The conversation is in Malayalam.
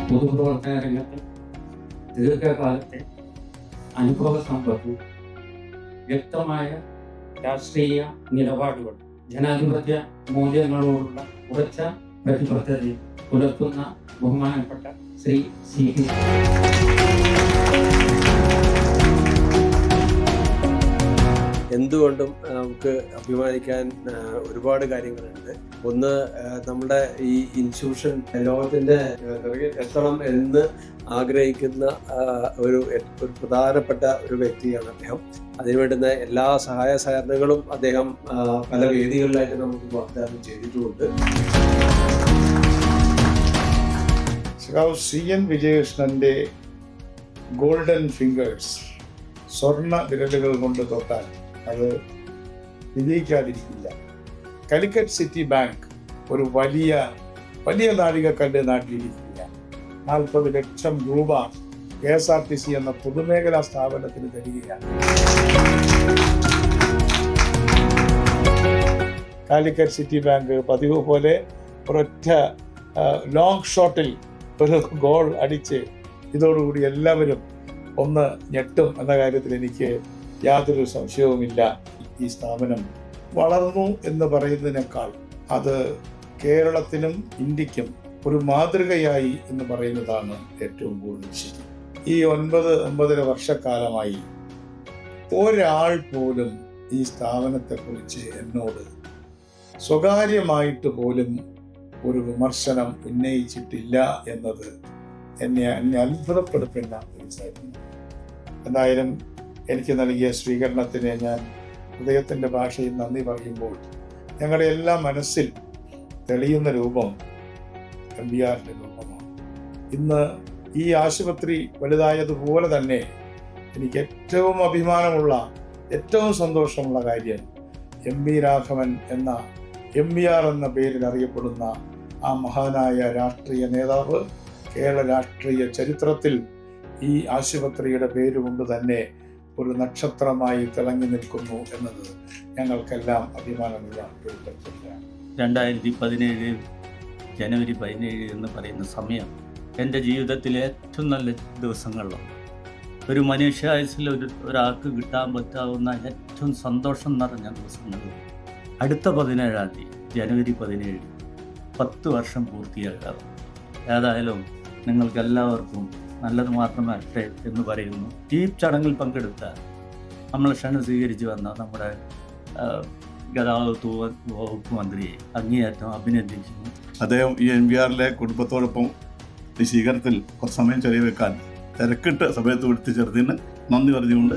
പൊതുപ്രവർത്തന രംഗത്ത് ദീർഘകാലത്തെ അനുഭവ സമ്പത്തും വ്യക്തമായ രാഷ്ട്രീയ നിലപാടുകൾ, ജനാധിപത്യ മൂല്യങ്ങളോടുള്ള ഉറച്ച പ്രതിബദ്ധതയും പുലർത്തുന്ന ബഹുമാനപ്പെട്ട ശ്രീ സി. എന്തുകൊണ്ടും നമുക്ക് അഭിമാനിക്കാൻ ഒരുപാട് കാര്യങ്ങളുണ്ട്. ഒന്ന്, നമ്മുടെ ഈ ഇൻസ്റ്റിറ്റ്യൂഷൻ ലോകത്തിൻ്റെ എത്തണം എന്ന് ആഗ്രഹിക്കുന്ന ഒരു പ്രധാനപ്പെട്ട ഒരു വ്യക്തിയാണ് അദ്ദേഹം. അതിനുവേണ്ടുന്ന എല്ലാ സഹായ സഹകരണങ്ങളും അദ്ദേഹം പല വേദികളിലായിട്ട് നമുക്ക് വാഗ്ദാനം ചെയ്തിട്ടുമുണ്ട്. CN വിജയകൃഷ്ണന്റെ ഗോൾഡൻ ഫിംഗേഴ്സ്, സ്വർണ്ണ വിരലുകൾ കൊണ്ട് തൊട്ടാൽ അത് വിജയിക്കാതിരിക്കില്ല. കാലിക്കറ്റ് സിറ്റി ബാങ്ക് ഒരു വലിയ വലിയ നാഴികക്കല്ല് നാട്ടിലിരിക്കില്ല. 40 ലക്ഷം രൂപ KSRTC എന്ന പൊതുമേഖലാ സ്ഥാപനത്തിന് തരികയാണ്. കാലിക്കറ്റ് സിറ്റി ബാങ്ക് പതിവ് പോലെ ഒരൊറ്റ ലോങ് ഷോട്ടിൽ ഒരു ഗോൾ അടിച്ച് ഇതോടുകൂടി എല്ലാവരും ഒന്ന് ഞെട്ടും എന്ന കാര്യത്തിൽ എനിക്ക് യാതൊരു സംശയവുമില്ല. ഈ സ്ഥാപനം വളർന്നു എന്ന് പറയുന്നതിനേക്കാൾ അത് കേരളത്തിനും ഇന്ത്യക്കും ഒരു മാതൃകയായി എന്ന് പറയുന്നതാണ് ഏറ്റവും കൂടുതൽ ശരി. ഈ 9-9.5 വർഷക്കാലമായി ഒരാൾ പോലും ഈ സ്ഥാപനത്തെക്കുറിച്ച് എന്നോട് സ്വകാര്യമായിട്ട് പോലും ഒരു വിമർശനം ഉന്നയിച്ചിട്ടില്ല എന്നത് എന്നെ അത്ഭുതപ്പെടുത്തുന്ന ഒരു കാര്യമാണ്. എന്തായാലും എനിക്ക് നൽകിയ സ്വീകരണത്തിന് ഞാൻ ഹൃദയത്തിൻ്റെ ഭാഷയിൽ നന്ദി പറയുമ്പോൾ ഞങ്ങളുടെ എല്ലാ മനസ്സിൽ തെളിയുന്ന രൂപം MBRന്റെ രൂപമാണ്. ഇന്ന് ഈ ആശുപത്രി വലുതായതുപോലെ തന്നെ എനിക്ക് ഏറ്റവും അഭിമാനമുള്ള, ഏറ്റവും സന്തോഷമുള്ള കാര്യം MB രാഘവൻ എന്ന MBR എന്ന പേരിൽ അറിയപ്പെടുന്ന ആ മഹാനായ രാഷ്ട്രീയ നേതാവ് കേരള രാഷ്ട്രീയ ചരിത്രത്തിൽ ഈ ആശുപത്രിയുടെ പേരുകൊണ്ട് തന്നെ ഒരു നക്ഷത്രമായി തിളങ്ങി നിൽക്കുന്നു എന്നത് ഞങ്ങൾക്കെല്ലാം അഭിമാനമുള്ള ഒരു തരത്തിലാണ്. 2017 ജനുവരി 17 എന്ന് പറയുന്ന സമയം എൻ്റെ ജീവിതത്തിലെ ഏറ്റവും നല്ല ദിവസങ്ങളിലാണ്. ഒരു മനുഷ്യായുസ്സിൽ ഒരാൾക്ക് കിട്ടാൻ പറ്റാവുന്ന ഏറ്റവും സന്തോഷം നിറഞ്ഞ ദിവസങ്ങളിൽ അടുത്ത 17-ാം തീയതി ജനുവരി 17 10 വർഷം പൂർത്തിയാകാം. ഏതായാലും നിങ്ങൾക്കെല്ലാവർക്കും നല്ലത് മാത്രമേ വരട്ടെ എന്ന് പറയുന്നു. ഈ ചടങ്ങിൽ പങ്കെടുത്ത നമ്മളെ ക്ഷണം സ്വീകരിച്ച് വന്ന നമ്മുടെ ഗതാഗത വകുപ്പ് മന്ത്രിയെ അങ്ങേയറ്റം അഭിനന്ദിക്കുന്നു. അദ്ദേഹം ഈ MBRലെ കുടുംബത്തോടൊപ്പം ഈ സ്വീകരണത്തിൽ കുറച്ച് സമയം ചെലവഴിക്കാൻ തിരക്കിട്ട് സമയത്ത് വിളിച്ചു ചേർത്തതിന് നന്ദി പറഞ്ഞുകൊണ്ട്